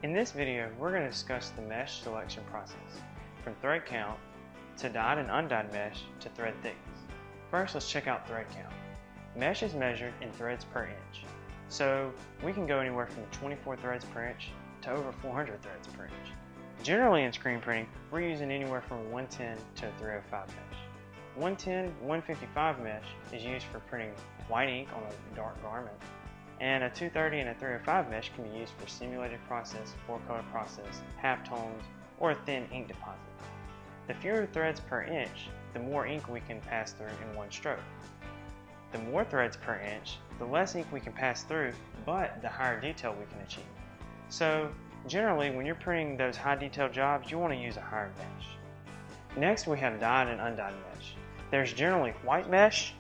In this video, we're going to discuss the mesh selection process, from thread count to dyed and undyed mesh to thread thickness. First, let's check out thread count. Mesh is measured in threads per inch, so we can go anywhere from 24 threads per inch to over 400 threads per inch. Generally in screen printing, we're using anywhere from a 110 to a 305 mesh. 110, 155 mesh is used for printing white ink on a dark garment, and a 230 and a 305 mesh can be used for simulated process, four-color process, halftones, or a thin ink deposit. The fewer threads per inch, the more ink we can pass through in one stroke. The more threads per inch, the less ink we can pass through, but the higher detail we can achieve. So generally, when you're printing those high detail jobs, you want to use a higher mesh. Next, we have dyed and undyed mesh. There's generally white mesh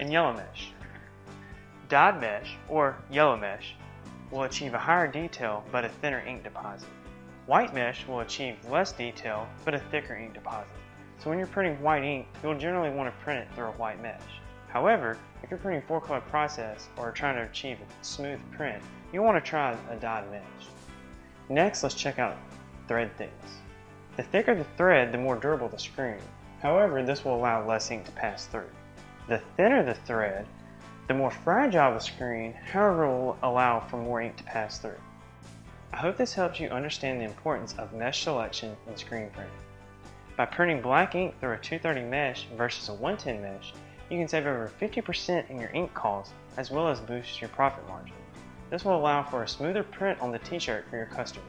and yellow mesh. Dyed mesh, or yellow mesh, will achieve a higher detail but a thinner ink deposit. White mesh will achieve less detail but a thicker ink deposit. So when you're printing white ink, you'll generally want to print it through a white mesh. However, if you're printing four-color process or trying to achieve a smooth print, you'll want to try a dyed mesh. Next, let's check out thread thickness. The thicker the thread, the more durable the screen. However, this will allow less ink to pass through. The thinner the thread, the more fragile the screen, however, will allow for more ink to pass through. I hope this helps you understand the importance of mesh selection in screen printing. By printing black ink through a 230 mesh versus a 110 mesh, you can save over 50% in your ink costs as well as boost your profit margin. This will allow for a smoother print on the t-shirt for your customer.